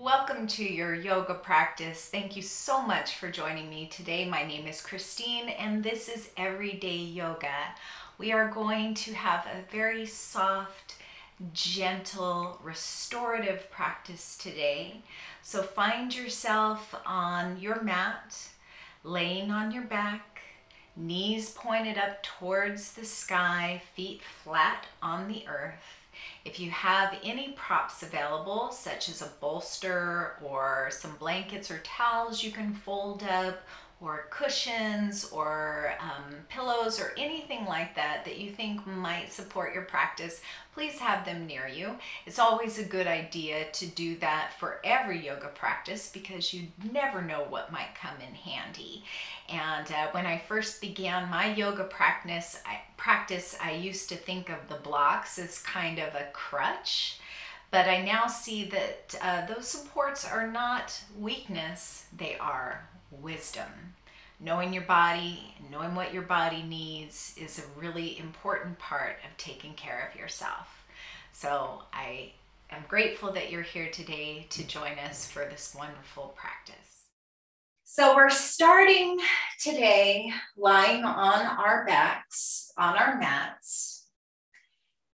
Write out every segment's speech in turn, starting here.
Welcome to your yoga practice. Thank you so much for joining me today. My name is Christine and this is Everyday Yoga. We are going to have a very soft, gentle, restorative practice today. So find yourself on your mat, laying on your back, knees pointed up towards the sky, feet flat on the earth. If you have any props available, such as a bolster or some blankets or towels you can fold up, or cushions or pillows or anything like that that you think might support your practice, please have them near you. It's always a good idea to do that for every yoga practice because you never know what might come in handy. And when I first began my yoga practice, I used to think of the blocks as kind of a crutch. But I now see that those supports are not weakness, they are wisdom. Knowing your body, knowing what your body needs is a really important part of taking care of yourself. So I am grateful that you're here today to join us for this wonderful practice. So we're starting today lying on our backs, on our mats.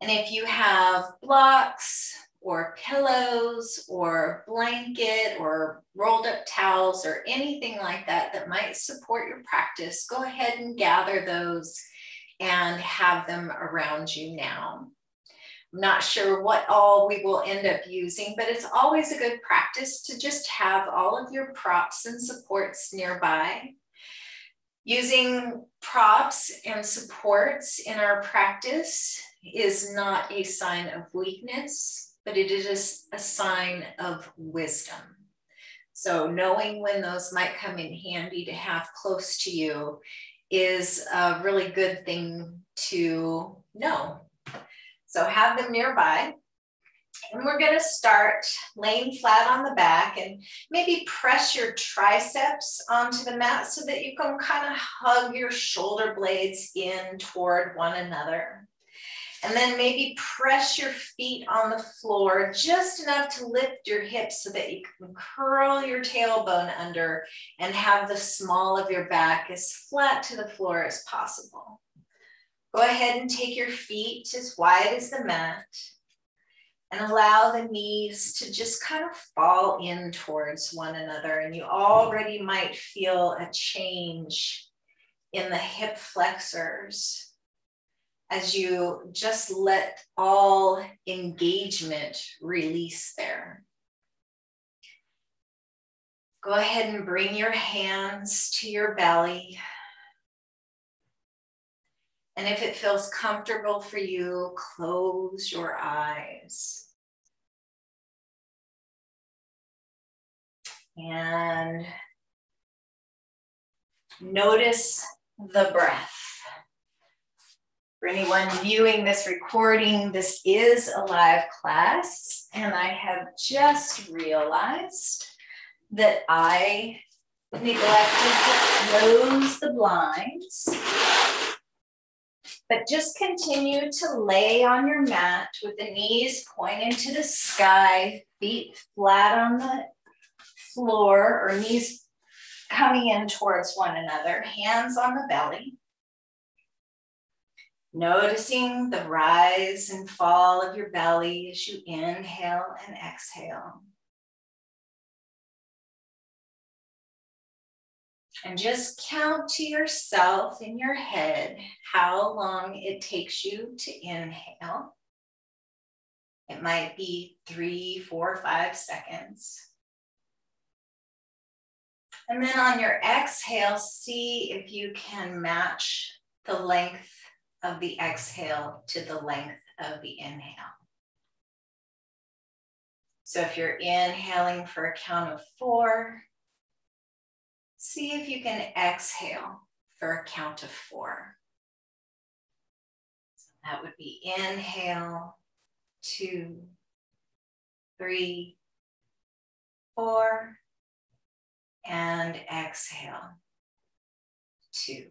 And if you have blocks or pillows or blanket or rolled up towels or anything like that that might support your practice, go ahead and gather those and have them around you now. I'm not sure what all we will end up using, but it's always a good practice to just have all of your props and supports nearby. Using props and supports in our practice is not a sign of weakness, but it is a sign of wisdom. So knowing when those might come in handy to have close to you is a really good thing to know. So have them nearby. And we're going to start laying flat on the back and maybe press your triceps onto the mat so that you can kind of hug your shoulder blades in toward one another. And then maybe press your feet on the floor just enough to lift your hips so that you can curl your tailbone under and have the small of your back as flat to the floor as possible. Go ahead and take your feet as wide as the mat and allow the knees to just kind of fall in towards one another. And you already might feel a change in the hip flexors as you just let all engagement release there. Go ahead and bring your hands to your belly. And if it feels comfortable for you, close your eyes. And notice the breath. For anyone viewing this recording, this is a live class, and I have just realized that I neglected to close the blinds. But just continue to lay on your mat with the knees pointing to the sky, feet flat on the floor, or knees coming in towards one another, hands on the belly. Noticing the rise and fall of your belly as you inhale and exhale. And just count to yourself in your head how long it takes you to inhale. It might be 3, 4, 5 seconds. And then on your exhale, see if you can match the length of the exhale to the length of the inhale. So if you're inhaling for a count of 4, see if you can exhale for a count of 4. So that would be inhale, 2, 3, 4, and exhale, 2,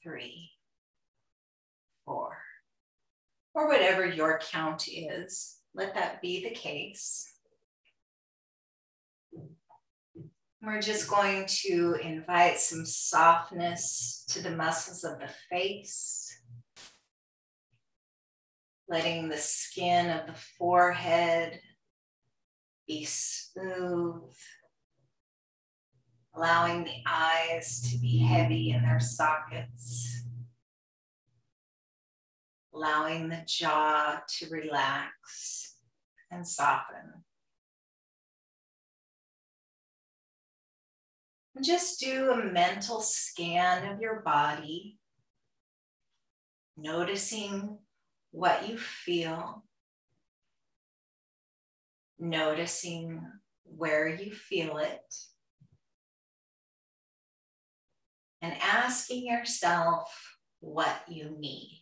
3, 4, or whatever your count is. Let that be the case. We're just going to invite some softness to the muscles of the face, letting the skin of the forehead be smooth, allowing the eyes to be heavy in their sockets, allowing the jaw to relax and soften. And just do a mental scan of your body, noticing what you feel, noticing where you feel it, and asking yourself what you need.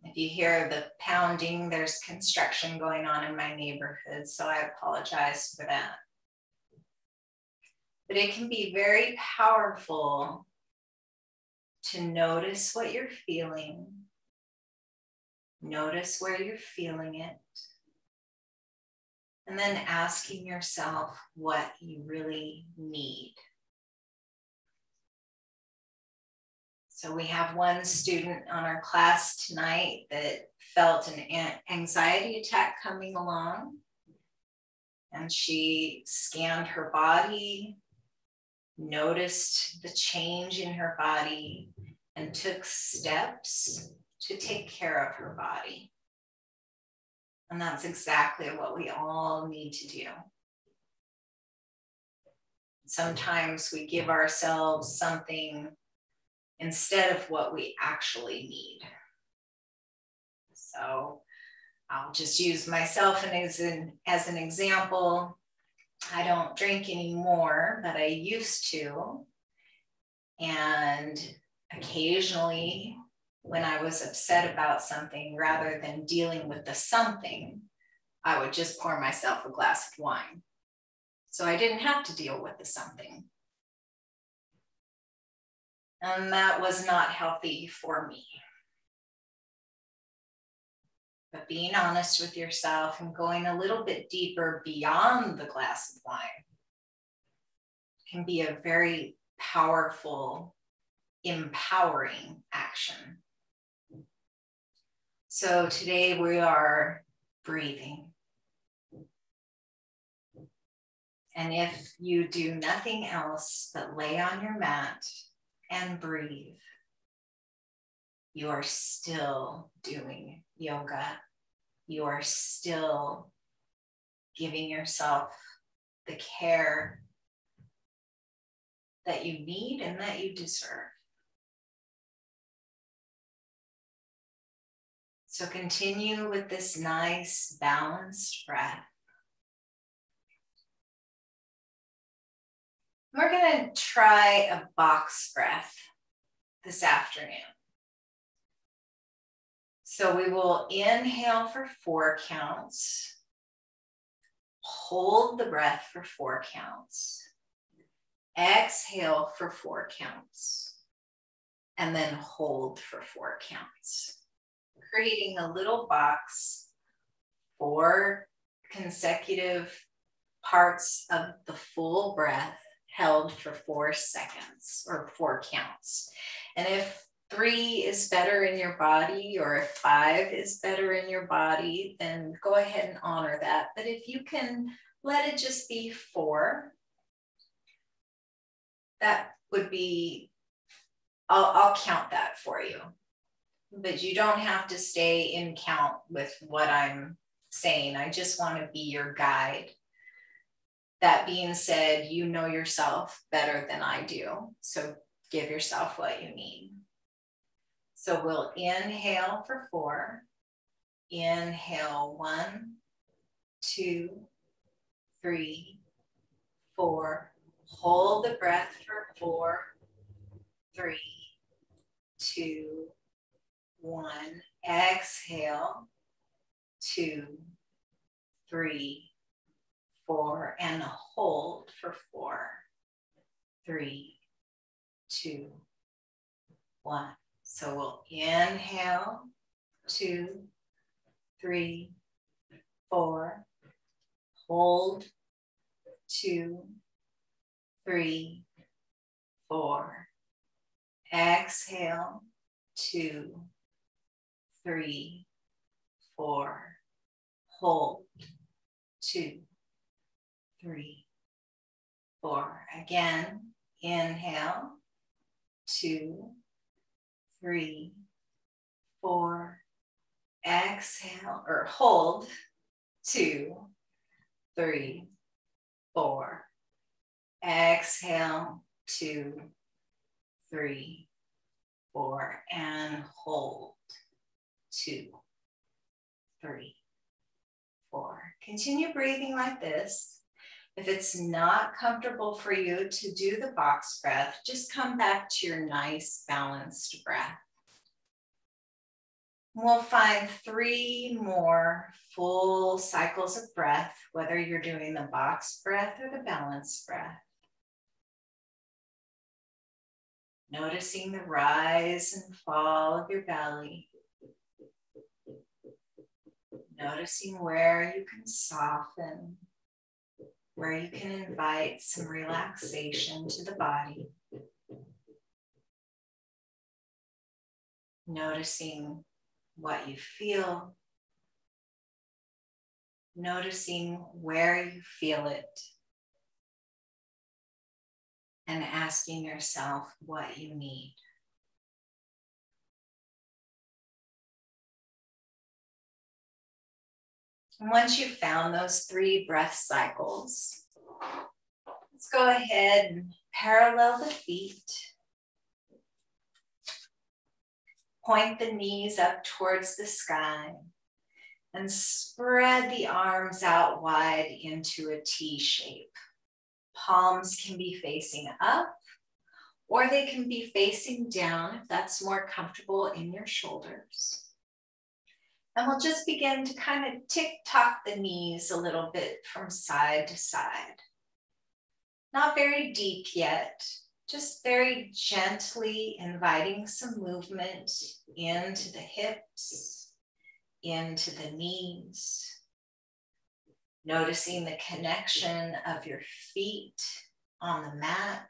If you hear the pounding, there's construction going on in my neighborhood, so I apologize for that. But it can be very powerful to notice what you're feeling, notice where you're feeling it, and then asking yourself what you really need. So we have one student on our class tonight that felt an anxiety attack coming along, and she scanned her body, noticed the change in her body, and took steps to take care of her body. And that's exactly what we all need to do. Sometimes we give ourselves something instead of what we actually need. So I'll just use myself as an example. I don't drink anymore, but I used to. And occasionally, when I was upset about something, rather than dealing with the something, I would just pour myself a glass of wine. So I didn't have to deal with the something. And that was not healthy for me. But being honest with yourself and going a little bit deeper beyond the glass of wine can be a very powerful, empowering action. So today we are breathing. And if you do nothing else but lay on your mat and breathe, you are still doing yoga. You are still giving yourself the care that you need and that you deserve. So continue with this nice balanced breath. We're going to try a box breath this afternoon. So we will inhale for 4 counts, hold the breath for 4 counts, exhale for 4 counts, and then hold for 4 counts, creating a little box, 4 consecutive parts of the full breath held for 4 seconds or 4 counts. And if 3 is better in your body, or if 5 is better in your body, then go ahead and honor that. But if you can let it just be 4, that would be, I'll count that for you. But you don't have to stay in count with what I'm saying. I just want to be your guide. That being said, you know yourself better than I do. So give yourself what you need. So we'll inhale for 4. Inhale 1, 2, 3, 4. Hold the breath for 4, 3, 2, 1. Exhale 2, 3, 4. And hold for 4, 3, 2, 1. So we'll inhale 2, 3, 4. Hold. 2, 3, 4. Exhale. 2, 3, 4. Hold. 2, 3, 4. Again, inhale. 2, 3, 4. Exhale or hold. 2, 3, 4. Exhale. 2, 3, 4. And hold. 2, 3, 4. Continue breathing like this. If it's not comfortable for you to do the box breath, just come back to your nice balanced breath. We'll find 3 more full cycles of breath, whether you're doing the box breath or the balanced breath. Noticing the rise and fall of your belly. Noticing where you can soften, where you can invite some relaxation to the body. Noticing what you feel. Noticing where you feel it. And asking yourself what you need. And once you've found those 3 breath cycles, let's go ahead and parallel the feet. Point the knees up towards the sky and spread the arms out wide into a T shape. Palms can be facing up or they can be facing down if that's more comfortable in your shoulders. And we'll just begin to kind of tick-tock the knees a little bit from side to side. Not very deep yet, just very gently inviting some movement into the hips, into the knees. Noticing the connection of your feet on the mat.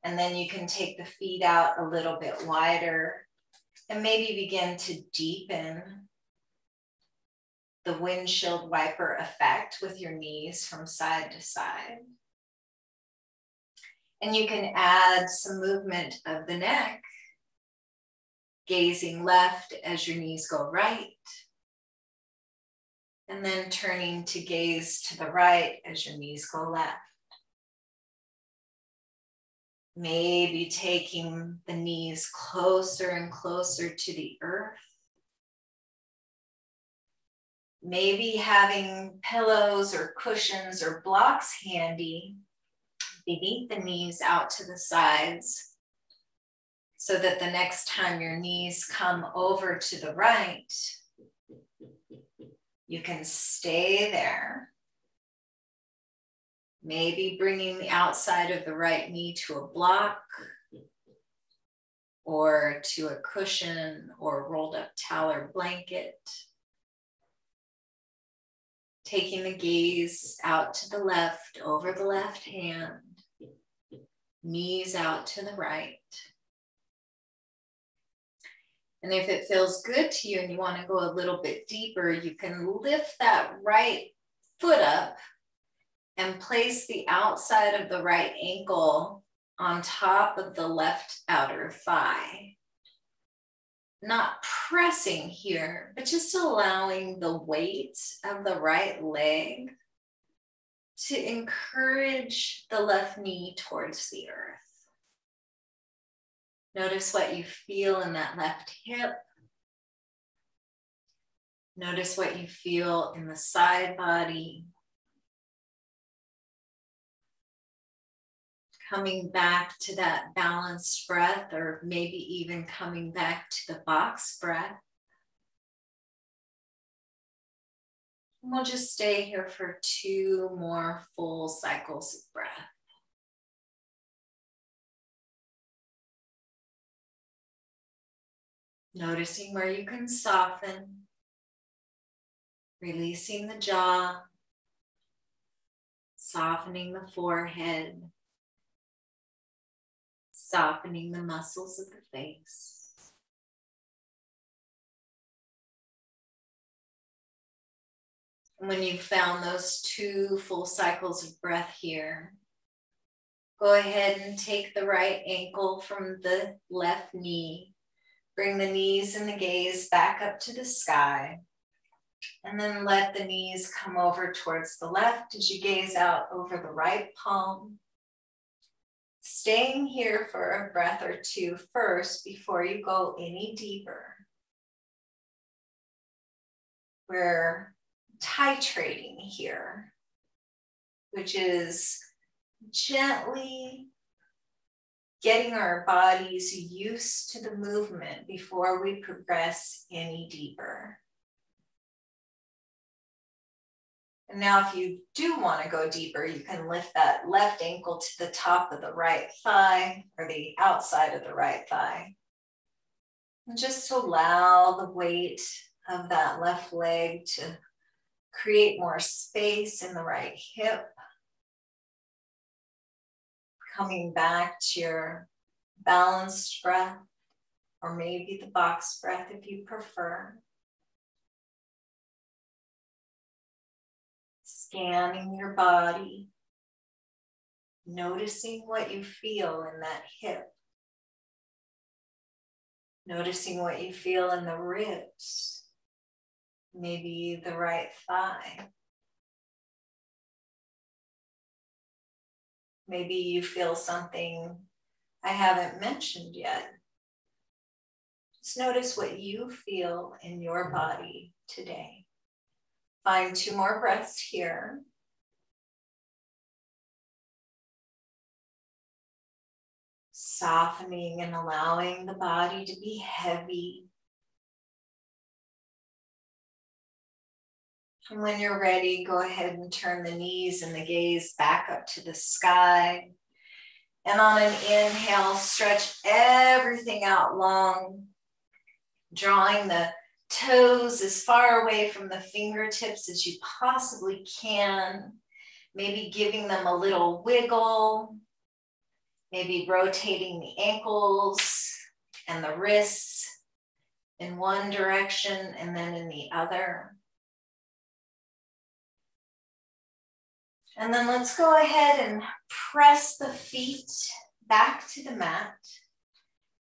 And then you can take the feet out a little bit wider and maybe begin to deepen the windshield wiper effect with your knees from side to side. And you can add some movement of the neck, gazing left as your knees go right, and then turning to gaze to the right as your knees go left. Maybe taking the knees closer and closer to the earth. Maybe having pillows or cushions or blocks handy beneath the knees out to the sides so that the next time your knees come over to the right, you can stay there. Maybe bringing the outside of the right knee to a block or to a cushion or rolled up towel or blanket. Taking the gaze out to the left, over the left hand, knees out to the right. And if it feels good to you and you want to go a little bit deeper, you can lift that right foot up and place the outside of the right ankle on top of the left outer thigh. Not pressing here, but just allowing the weight of the right leg to encourage the left knee towards the earth. Notice what you feel in that left hip. Notice what you feel in the side body. Coming back to that balanced breath, or maybe even coming back to the box breath. And we'll just stay here for 2 more full cycles of breath. Noticing where you can soften. Releasing the jaw, softening the forehead, softening the muscles of the face. And when you've found those 2 full cycles of breath here, go ahead and take the right ankle from the left knee. Bring the knees and the gaze back up to the sky. And then let the knees come over towards the left as you gaze out over the right palm. Staying here for a breath or 2 first before you go any deeper. We're titrating here, which is gently getting our bodies used to the movement before we progress any deeper. And now if you do want to go deeper, you can lift that left ankle to the top of the right thigh or the outside of the right thigh. And just allow the weight of that left leg to create more space in the right hip. Coming back to your balanced breath, or maybe the box breath if you prefer. Scanning your body, noticing what you feel in that hip. Noticing what you feel in the ribs, maybe the right thigh. Maybe you feel something I haven't mentioned yet. Just notice what you feel in your body today. Find 2 more breaths here. Softening and allowing the body to be heavy. And when you're ready, go ahead and turn the knees and the gaze back up to the sky. And on an inhale, stretch everything out long, drawing the toes as far away from the fingertips as you possibly can. Maybe giving them a little wiggle. Maybe rotating the ankles and the wrists in one direction and then in the other. And then let's go ahead and press the feet back to the mat.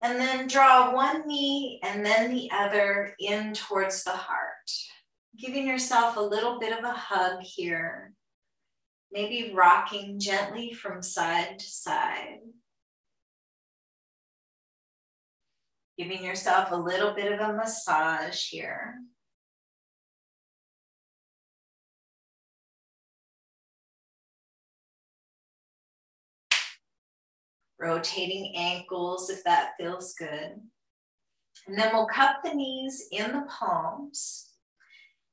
And then draw one knee and then the other in towards the heart. Giving yourself a little bit of a hug here. Maybe rocking gently from side to side. Giving yourself a little bit of a massage here. Rotating ankles if that feels good. And then we'll cup the knees in the palms.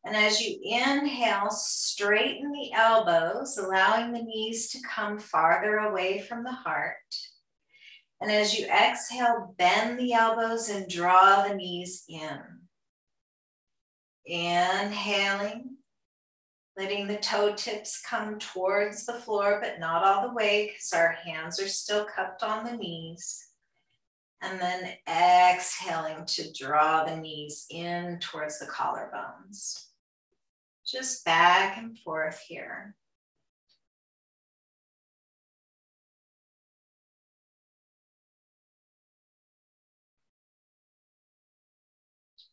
And as you inhale, straighten the elbows, allowing the knees to come farther away from the heart. And as you exhale, bend the elbows and draw the knees in. Inhaling, letting the toe tips come towards the floor, but not all the way because our hands are still cupped on the knees. And then exhaling to draw the knees in towards the collarbones. Just back and forth here.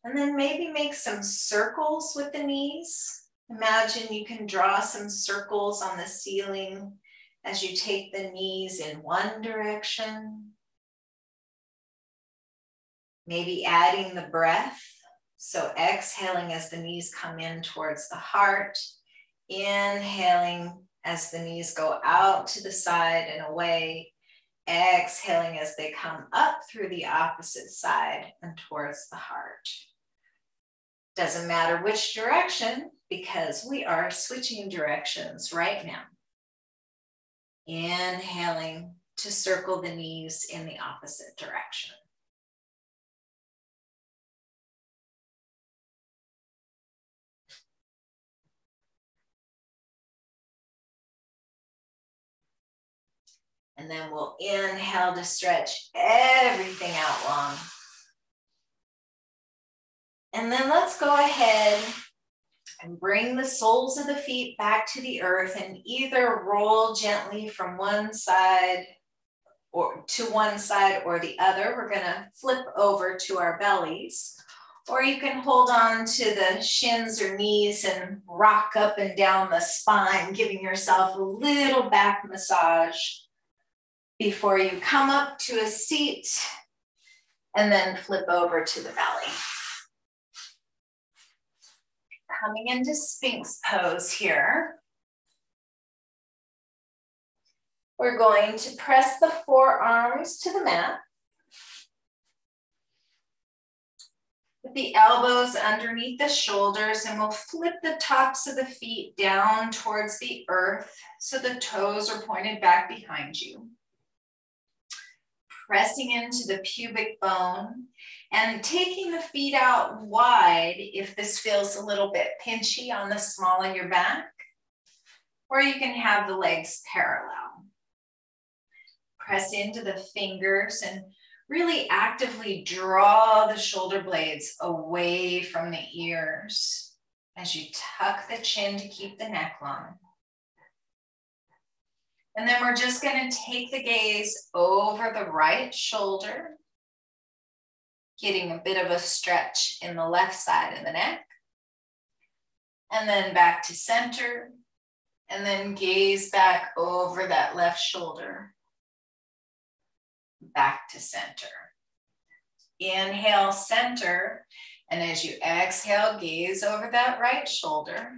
And then maybe make some circles with the knees. Imagine you can draw some circles on the ceiling as you take the knees in one direction. Maybe adding the breath. So exhaling as the knees come in towards the heart. Inhaling as the knees go out to the side and away. Exhaling as they come up through the opposite side and towards the heart. Doesn't matter which direction because we are switching directions right now. Inhaling to circle the knees in the opposite direction. And then we'll inhale to stretch everything out long. And then let's go ahead and bring the soles of the feet back to the earth and either roll gently from one side or to one side or the other. We're gonna flip over to our bellies, or you can hold on to the shins or knees and rock up and down the spine, giving yourself a little back massage before you come up to a seat and then flip over to the belly. Coming into Sphinx pose here. We're going to press the forearms to the mat. With the elbows underneath the shoulders, and we'll flip the tops of the feet down towards the earth so the toes are pointed back behind you. Pressing into the pubic bone and taking the feet out wide if this feels a little bit pinchy on the small of your back, or you can have the legs parallel. Press into the fingers and really actively draw the shoulder blades away from the ears as you tuck the chin to keep the neck long. And then we're just going to take the gaze over the right shoulder, getting a bit of a stretch in the left side of the neck. And then back to center. And then gaze back over that left shoulder. Back to center. Inhale, center. And as you exhale, gaze over that right shoulder.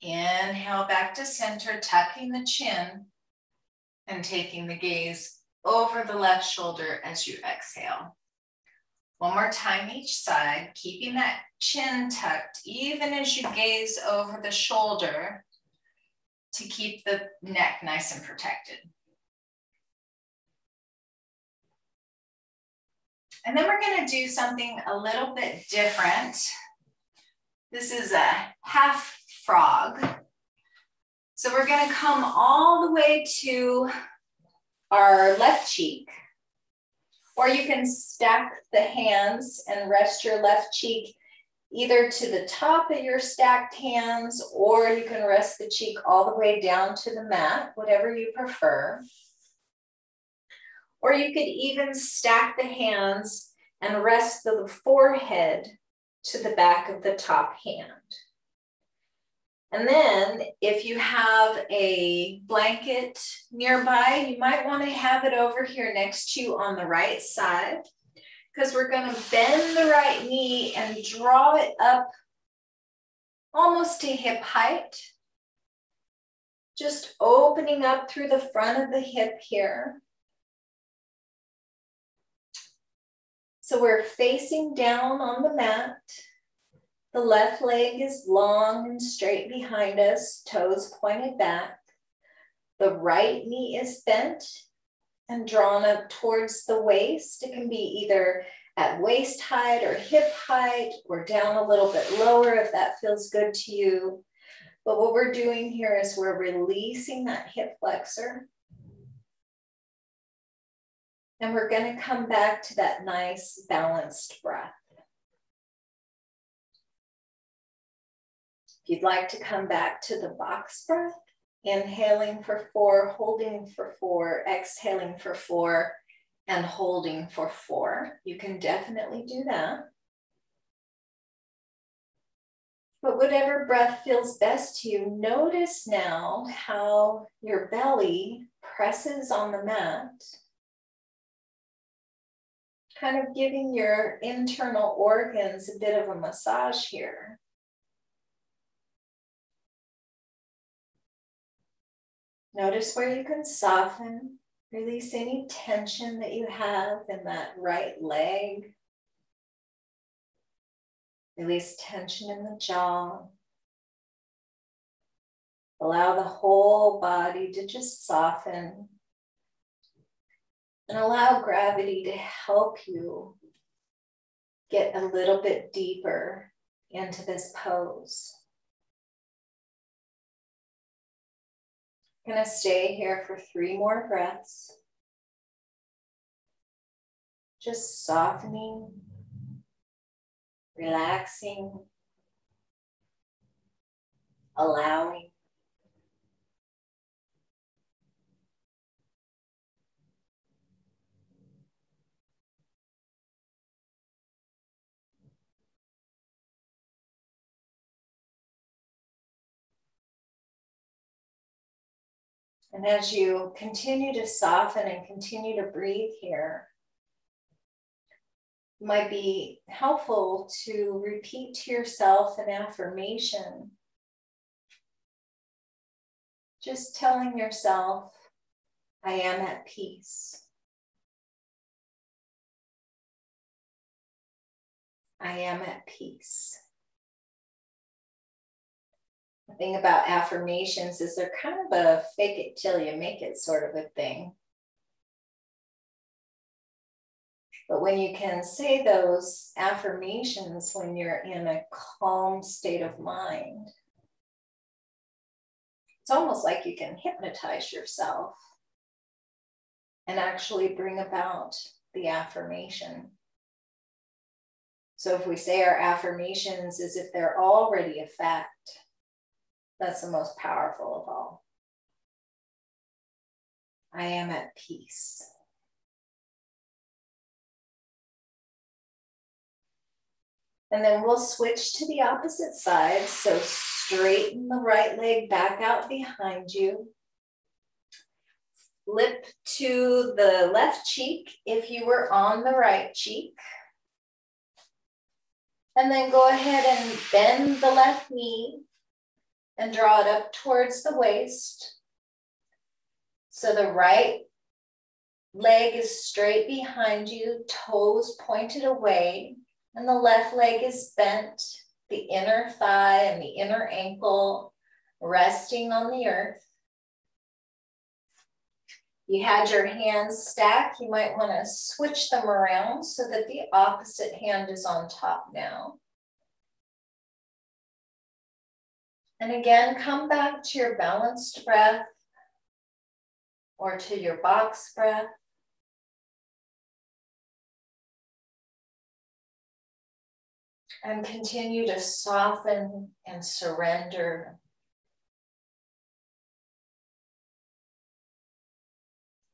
Inhale back to center, tucking the chin and taking the gaze over the left shoulder as you exhale. One more time each side, keeping that chin tucked even as you gaze over the shoulder to keep the neck nice and protected. And then we're going to do something a little bit different. This is a half frog. So we're going to come all the way to our left cheek, or you can stack the hands and rest your left cheek either to the top of your stacked hands, or you can rest the cheek all the way down to the mat, whatever you prefer. Or you could even stack the hands and rest the forehead to the back of the top hand. And then if you have a blanket nearby, you might want to have it over here next to you on the right side, because we're going to bend the right knee and draw it up almost to hip height. Just opening up through the front of the hip here. So we're facing down on the mat. The left leg is long and straight behind us, toes pointed back. The right knee is bent and drawn up towards the waist. It can be either at waist height or hip height, or down a little bit lower if that feels good to you. But what we're doing here is we're releasing that hip flexor. And we're going to come back to that nice balanced breath. If you'd like to come back to the box breath, inhaling for 4, holding for 4, exhaling for 4, and holding for 4. You can definitely do that. But whatever breath feels best to you, notice now how your belly presses on the mat, kind of giving your internal organs a bit of a massage here. Notice where you can soften, release any tension that you have in that right leg. Release tension in the jaw. Allow the whole body to just soften. And allow gravity to help you get a little bit deeper into this pose. I'm going to stay here for 3 more breaths. Just softening, relaxing, allowing. And as you continue to soften and continue to breathe here, it might be helpful to repeat to yourself an affirmation. Just telling yourself, I am at peace. I am at peace. The thing about affirmations is they're kind of a fake it till you make it sort of a thing. But when you can say those affirmations when you're in a calm state of mind, it's almost like you can hypnotize yourself and actually bring about the affirmation. So if we say our affirmations as if they're already a fact, that's the most powerful of all. I am at peace. And then we'll switch to the opposite side. So straighten the right leg back out behind you. Flip to the left cheek if you were on the right cheek. And then go ahead and bend the left knee and draw it up towards the waist. So the right leg is straight behind you, toes pointed away, and the left leg is bent, the inner thigh and the inner ankle resting on the earth. You had your hands stacked, you might want to switch them around so that the opposite hand is on top now. And again, come back to your balanced breath or to your box breath. And continue to soften and surrender.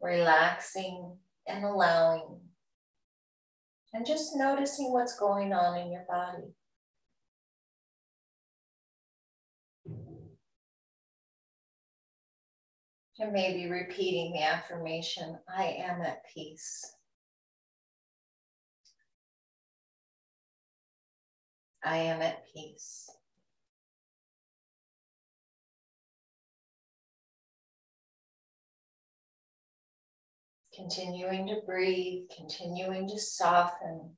Relaxing and allowing. And just noticing what's going on in your body. And maybe repeating the affirmation, I am at peace. I am at peace. Continuing to breathe, continuing to soften.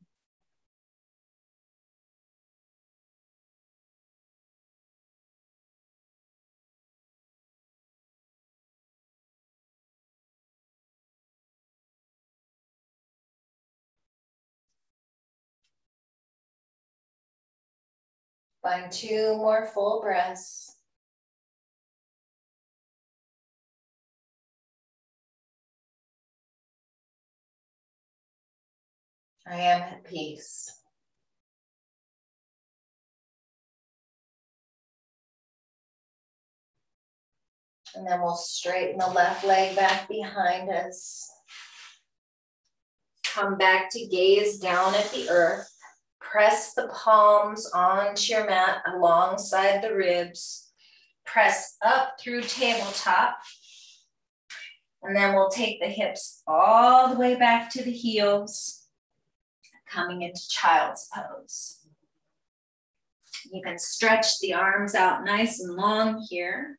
Find 2 more full breaths. I am at peace. And then we'll straighten the left leg back behind us. Come back to gaze down at the earth. Press the palms onto your mat alongside the ribs. Press up through tabletop. And then we'll take the hips all the way back to the heels, coming into child's pose. You can stretch the arms out nice and long here.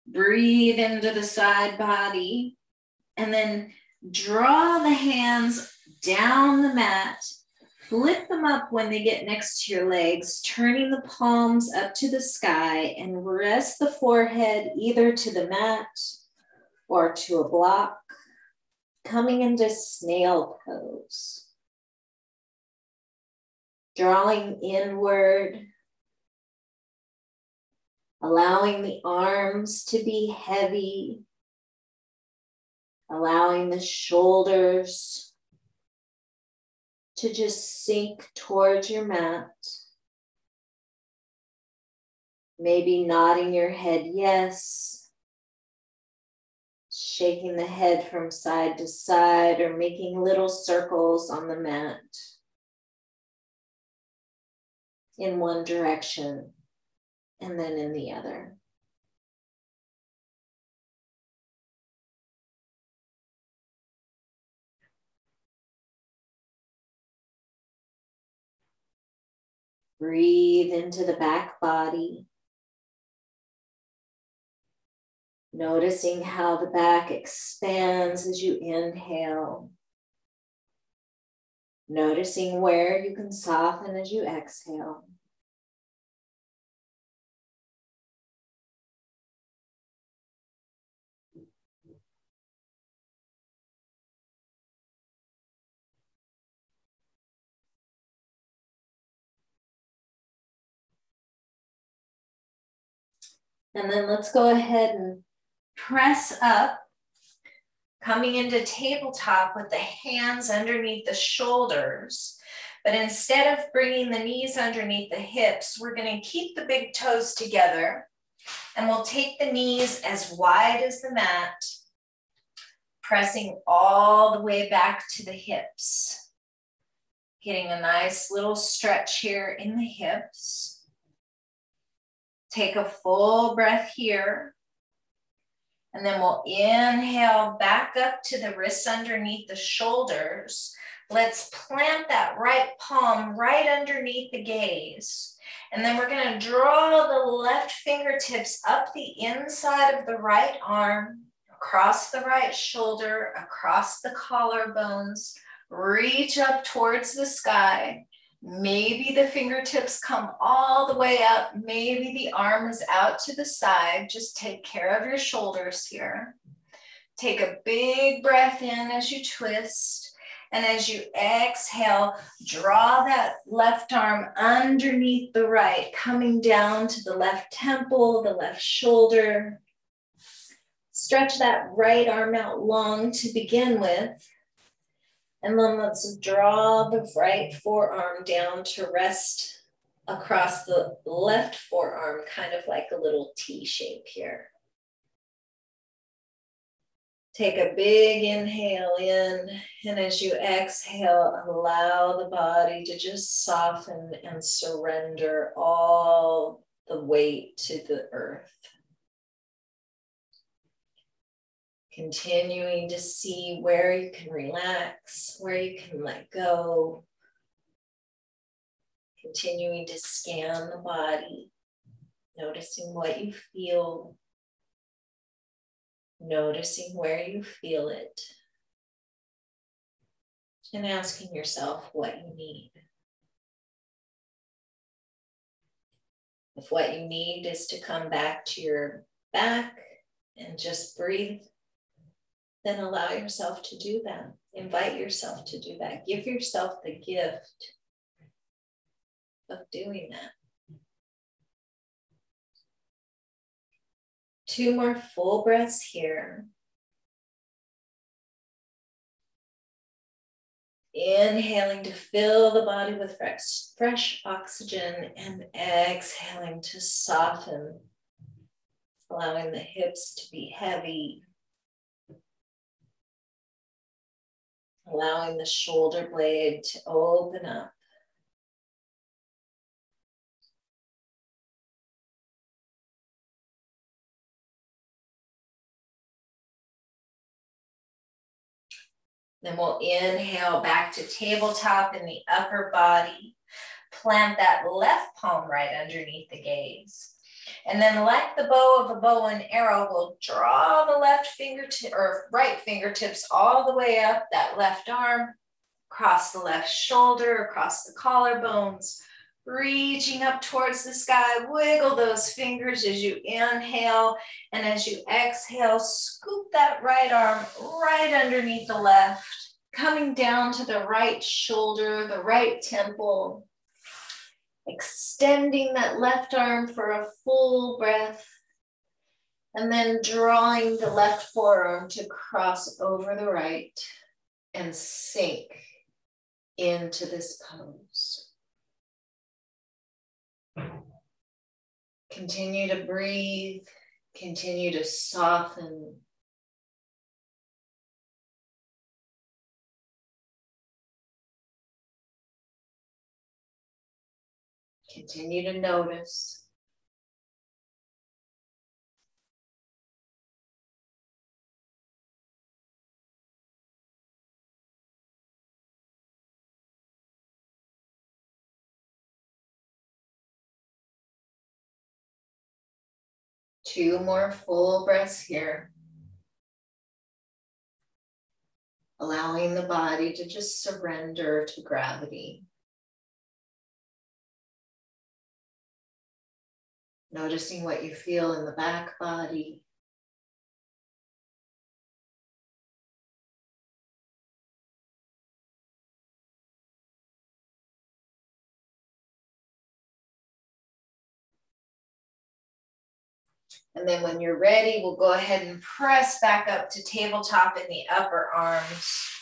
Breathe into the side body, and then draw the hands down the mat. Flip them up when they get next to your legs, turning the palms up to the sky, and rest the forehead either to the mat or to a block, coming into snail pose. Drawing inward, allowing the arms to be heavy, allowing the shoulders to just sink towards your mat. Maybe nodding your head yes, shaking the head from side to side, or making little circles on the mat in one direction and then in the other. Breathe into the back body. Noticing how the back expands as you inhale. Noticing where you can soften as you exhale. And then let's go ahead and press up, coming into tabletop with the hands underneath the shoulders. But instead of bringing the knees underneath the hips, we're going to keep the big toes together. And we'll take the knees as wide as the mat, pressing all the way back to the hips. Getting a nice little stretch here in the hips. Take a full breath here. And then we'll inhale back up to the wrists underneath the shoulders. Let's plant that right palm right underneath the gaze. And then we're going to draw the left fingertips up the inside of the right arm, across the right shoulder, across the collarbones. Reach up towards the sky. Maybe the fingertips come all the way up. Maybe the arm is out to the side. Just take care of your shoulders here. Take a big breath in as you twist. And as you exhale, draw that left arm underneath the right, coming down to the left temple, the left shoulder. Stretch that right arm out long to begin with. And then let's draw the right forearm down to rest across the left forearm, kind of like a little T shape here. Take a big inhale in, and as you exhale, allow the body to just soften and surrender all the weight to the earth. Continuing to see where you can relax, where you can let go. Continuing to scan the body, noticing what you feel, noticing where you feel it, and asking yourself what you need. If what you need is to come back to your back and just breathe, then allow yourself to do that. Invite yourself to do that. Give yourself the gift of doing that. 2 more full breaths here. Inhaling to fill the body with fresh oxygen and exhaling to soften, allowing the hips to be heavy. Allowing the shoulder blade to open up. Then we'll inhale back to tabletop in the upper body. Plant that left palm right underneath the gaze. And then like the bow of a bow and arrow, we'll draw the left fingertip or right fingertips all the way up that left arm, across the left shoulder, across the collarbones, reaching up towards the sky. Wiggle those fingers as you inhale, and as you exhale, scoop that right arm right underneath the left, coming down to the right shoulder, the right temple. Extending that left arm for a full breath. And then drawing the left forearm to cross over the right and sink into this pose. Continue to breathe, continue to soften. Continue to notice. Two more full breaths here. Allowing the body to just surrender to gravity. Noticing what you feel in the back body. And then when you're ready, we'll go ahead and press back up to tabletop in the upper arms.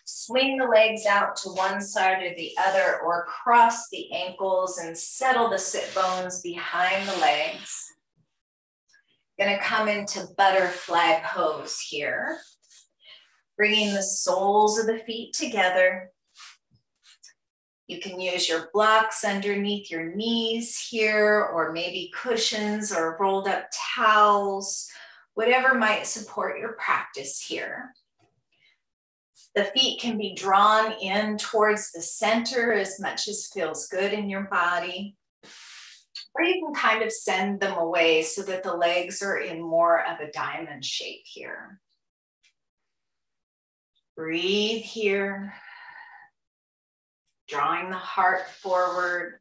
Swing the legs out to one side or the other, or cross the ankles and settle the sit bones behind the legs. Gonna come into butterfly pose here. Bringing the soles of the feet together. You can use your blocks underneath your knees here, or maybe cushions or rolled up towels, whatever might support your practice here. The feet can be drawn in towards the center as much as feels good in your body, or you can kind of send them away so that the legs are in more of a diamond shape here. Breathe here. Drawing the heart forward,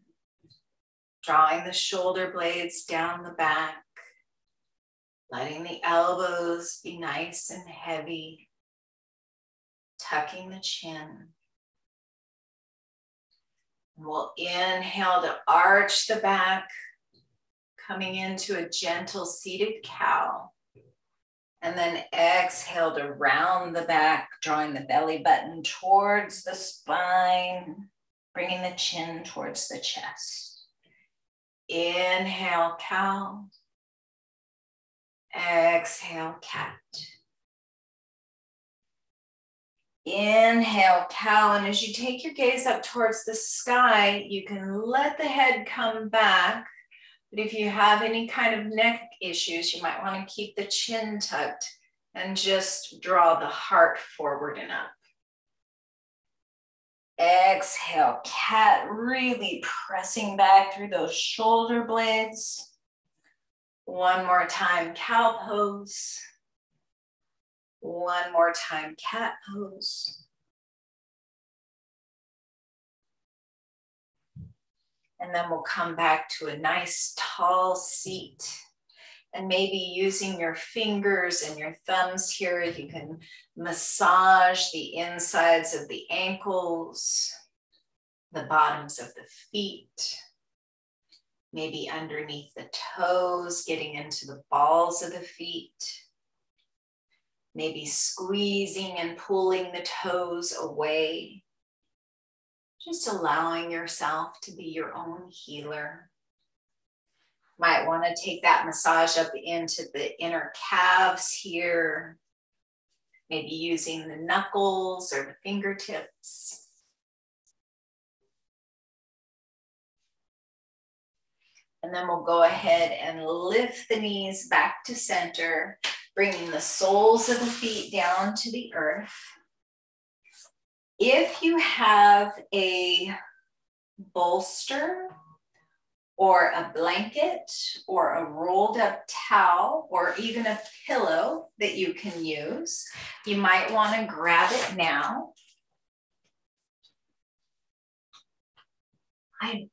drawing the shoulder blades down the back, letting the elbows be nice and heavy, tucking the chin. We'll inhale to arch the back, coming into a gentle seated cow. And then exhale to round the back, drawing the belly button towards the spine, bringing the chin towards the chest. Inhale, cow. Exhale, cat. Inhale, cow. And as you take your gaze up towards the sky, you can let the head come back. But if you have any kind of neck issues, you might want to keep the chin tucked and just draw the heart forward and up. Exhale, cat, really pressing back through those shoulder blades. One more time, cow pose. One more time, cat pose. And then we'll come back to a nice tall seat. And maybe using your fingers and your thumbs here, you can massage the insides of the ankles, the bottoms of the feet, maybe underneath the toes, getting into the balls of the feet, maybe squeezing and pulling the toes away. Just allowing yourself to be your own healer. Might want to take that massage up into the inner calves here. Maybe using the knuckles or the fingertips. And then we'll go ahead and lift the knees back to center, bringing the soles of the feet down to the earth. If you have a bolster or a blanket or a rolled up towel or even a pillow that you can use, you might want to grab it now. I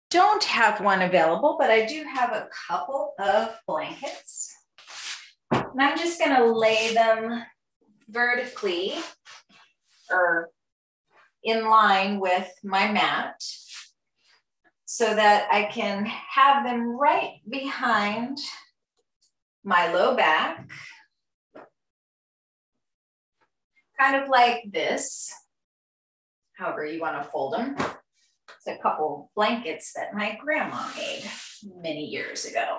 don't have one available, but I do have a couple of blankets. And I'm just going to lay them vertically or in line with my mat. so that I can have them right behind my low back, kind of like this, however you want to fold them. It's a couple blankets that my grandma made many years ago.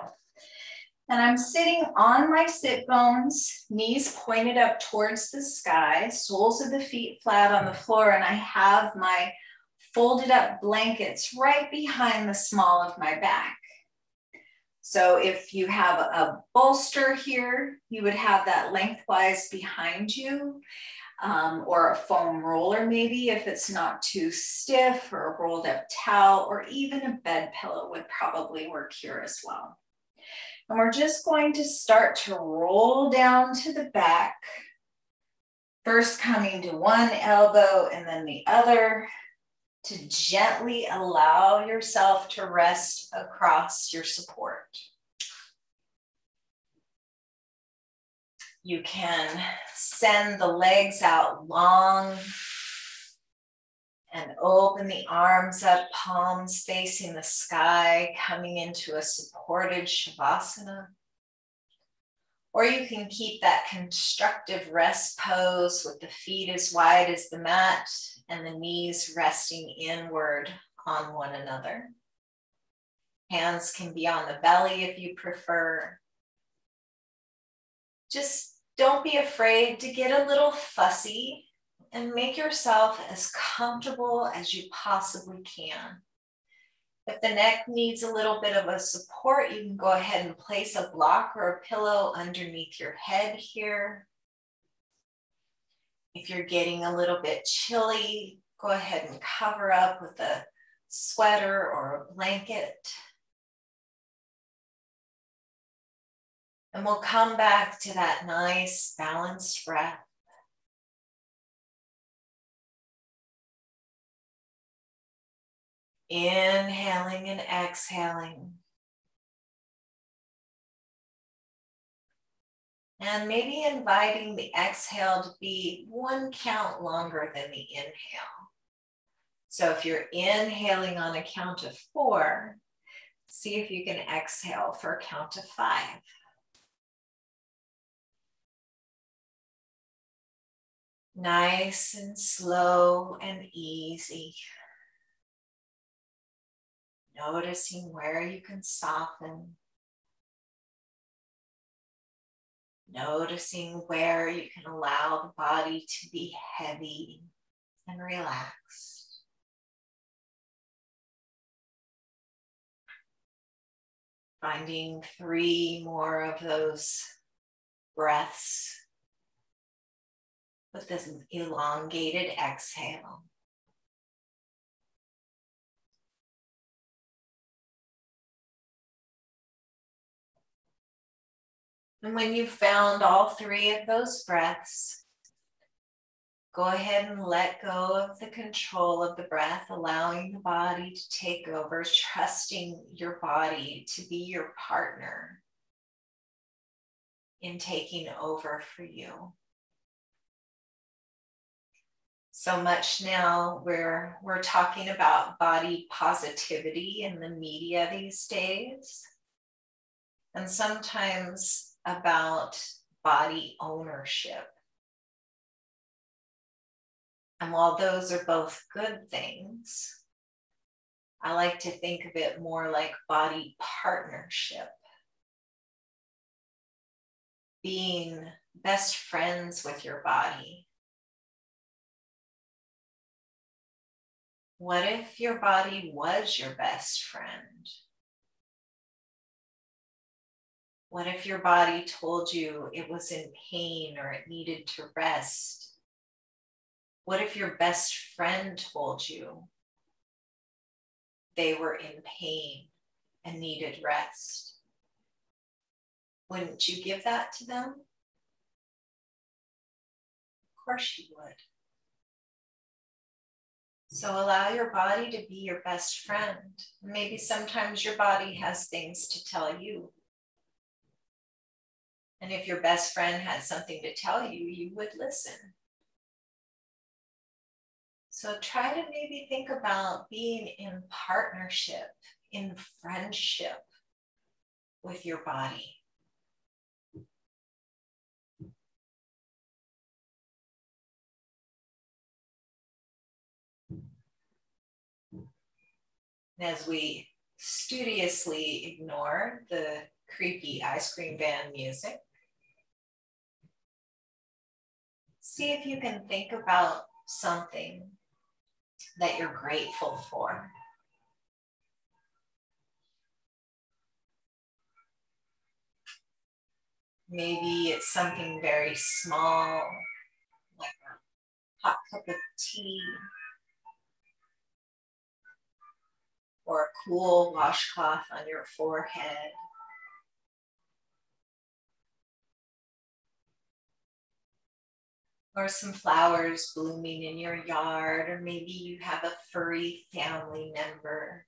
And I'm sitting on my sit bones, knees pointed up towards the sky, soles of the feet flat on the floor, and I have my folded up blankets right behind the small of my back. So if you have a bolster here, you would have that lengthwise behind you, or a foam roller maybe if it's not too stiff, or a rolled up towel, or even a bed pillow would probably work here as well. And we're just going to start to roll down to the back, first coming to one elbow and then the other, to gently allow yourself to rest across your support. You can send the legs out long and open the arms up, palms facing the sky, coming into a supported Shavasana. Or you can keep that constructive rest pose with the feet as wide as the mat and the knees resting inward on one another. Hands can be on the belly if you prefer. Just don't be afraid to get a little fussy and make yourself as comfortable as you possibly can. If the neck needs a little bit of a support, you can go ahead and place a block or a pillow underneath your head here. If you're getting a little bit chilly, go ahead and cover up with a sweater or a blanket. And we'll come back to that nice balanced breath. Inhaling and exhaling. And maybe inviting the exhale to be one count longer than the inhale. So if you're inhaling on a count of 4, see if you can exhale for a count of 5. Nice and slow and easy. Noticing where you can soften. Noticing where you can allow the body to be heavy and relaxed. Finding 3 more of those breaths with this elongated exhale. And when you've found all 3 of those breaths, go ahead and let go of the control of the breath, allowing the body to take over, trusting your body to be your partner in taking over for you. So much now we're talking about body positivity in the media these days, and sometimes about body ownership. And while those are both good things, I like to think of it more like body partnership. Being best friends with your body. What if your body was your best friend? What if your body told you it was in pain or it needed to rest? What if your best friend told you they were in pain and needed rest? Wouldn't you give that to them? Of course you would. So allow your body to be your best friend. Maybe sometimes your body has things to tell you. And if your best friend had something to tell you, you would listen. So try to maybe think about being in partnership in friendship with your body. And as we studiously ignore the creepy ice cream van music, see if you can think about something that you're grateful for. Maybe it's something very small, like a hot cup of tea, or a cool washcloth on your forehead. Or some flowers blooming in your yard, or maybe you have a furry family member.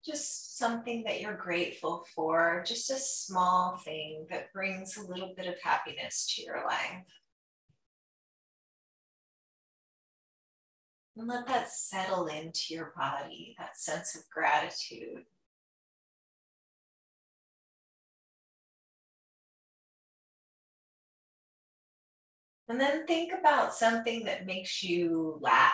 Just something that you're grateful for, just a small thing that brings a little bit of happiness to your life. And let that settle into your body, that sense of gratitude. And then think about something that makes you laugh.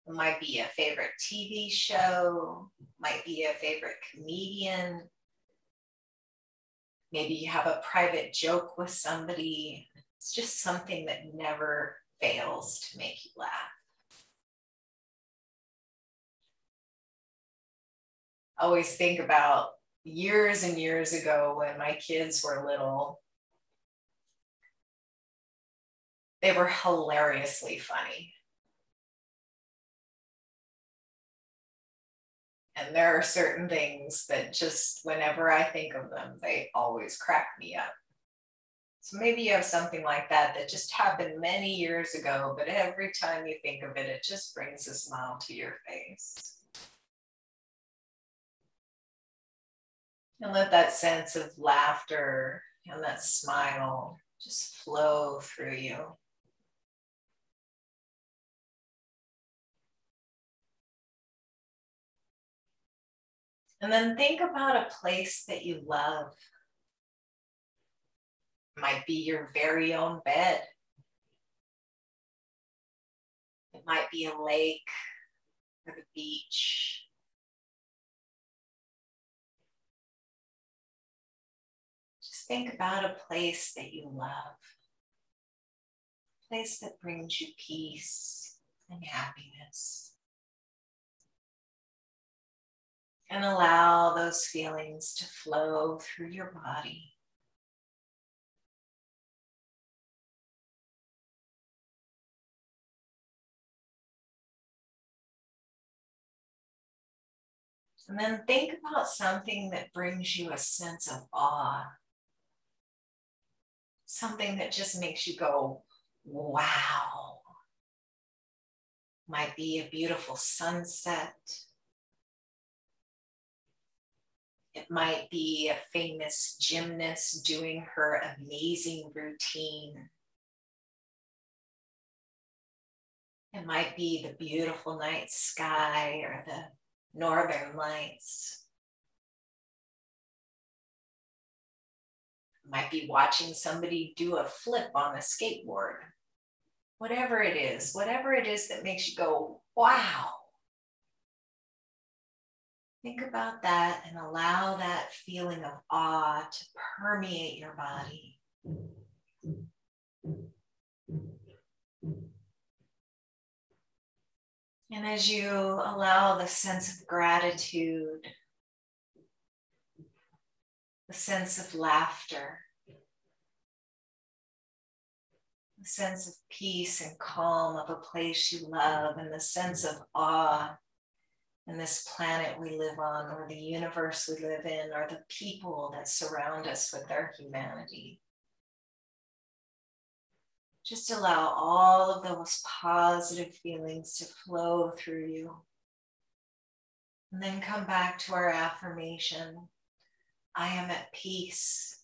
It might be a favorite TV show, might be a favorite comedian. Maybe you have a private joke with somebody. It's just something that never fails to make you laugh. I always think about years and years ago when my kids were little. They were hilariously funny. And there are certain things that just, whenever I think of them, they always crack me up. So maybe you have something like that that just happened many years ago, but every time you think of it, it just brings a smile to your face. And let that sense of laughter and that smile just flow through you. And then think about a place that you love. It might be your very own bed. It might be a lake or the beach. Just think about a place that you love. A place that brings you peace and happiness. And allow those feelings to flow through your body. And then think about something that brings you a sense of awe. Something that just makes you go, wow. Might be a beautiful sunset. It might be a famous gymnast doing her amazing routine. It might be the beautiful night sky or the northern lights. It might be watching somebody do a flip on a skateboard. Whatever it is that makes you go, wow. Think about that and allow that feeling of awe to permeate your body. And as you allow the sense of gratitude, the sense of laughter, the sense of peace and calm of a place you love, and the sense of awe in this planet we live on, or the universe we live in, or the people that surround us with their humanity. Just allow all of those positive feelings to flow through you. And then come back to our affirmation. I am at peace.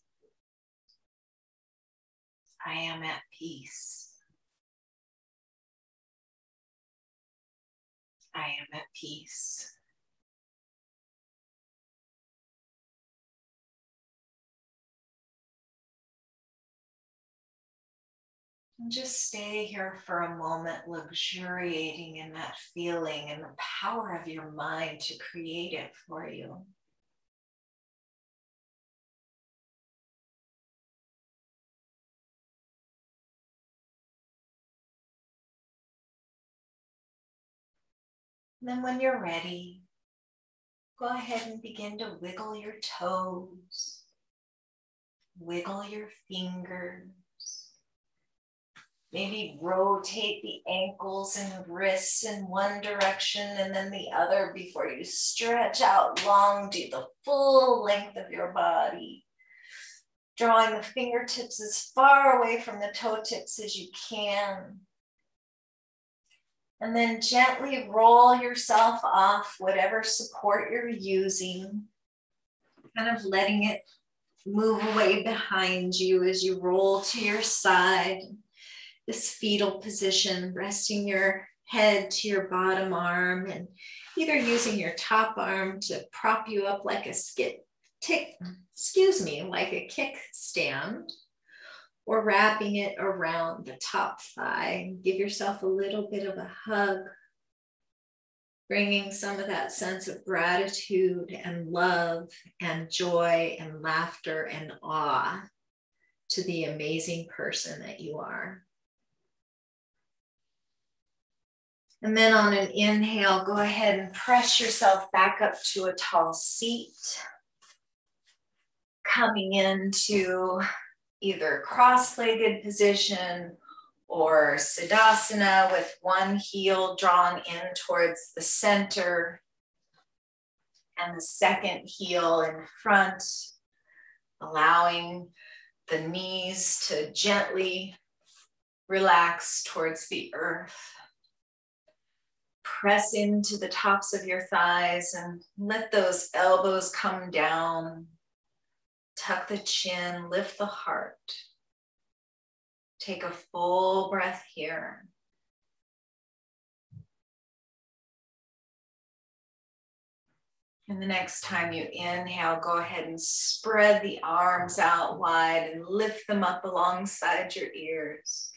I am at peace. I am at peace. And just stay here for a moment, luxuriating in that feeling and the power of your mind to create it for you. And then when you're ready, go ahead and begin to wiggle your toes, wiggle your fingers. Maybe rotate the ankles and wrists in one direction and then the other before you stretch out long to the full length of your body. Drawing the fingertips as far away from the toe tips as you can. And then gently roll yourself off whatever support you're using, kind of letting it move away behind you as you roll to your side. This fetal position, resting your head to your bottom arm and either using your top arm to prop you up like a like a kickstand, or wrapping it around the top thigh. Give yourself a little bit of a hug, bringing some of that sense of gratitude and love and joy and laughter and awe to the amazing person that you are. And then on an inhale, go ahead and press yourself back up to a tall seat, coming into either cross-legged position or Siddhasana with one heel drawn in towards the center and the second heel in front, allowing the knees to gently relax towards the earth. Press into the tops of your thighs and let those elbows come down. Tuck the chin, lift the heart. Take a full breath here. And the next time you inhale, go ahead and spread the arms out wide and lift them up alongside your ears.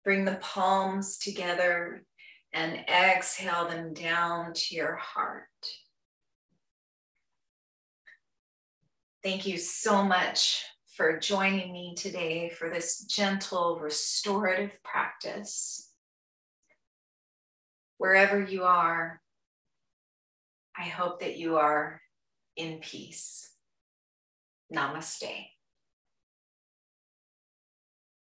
Bring the palms together and exhale them down to your heart. Thank you so much for joining me today for this gentle restorative practice. Wherever you are, I hope that you are in peace. Namaste.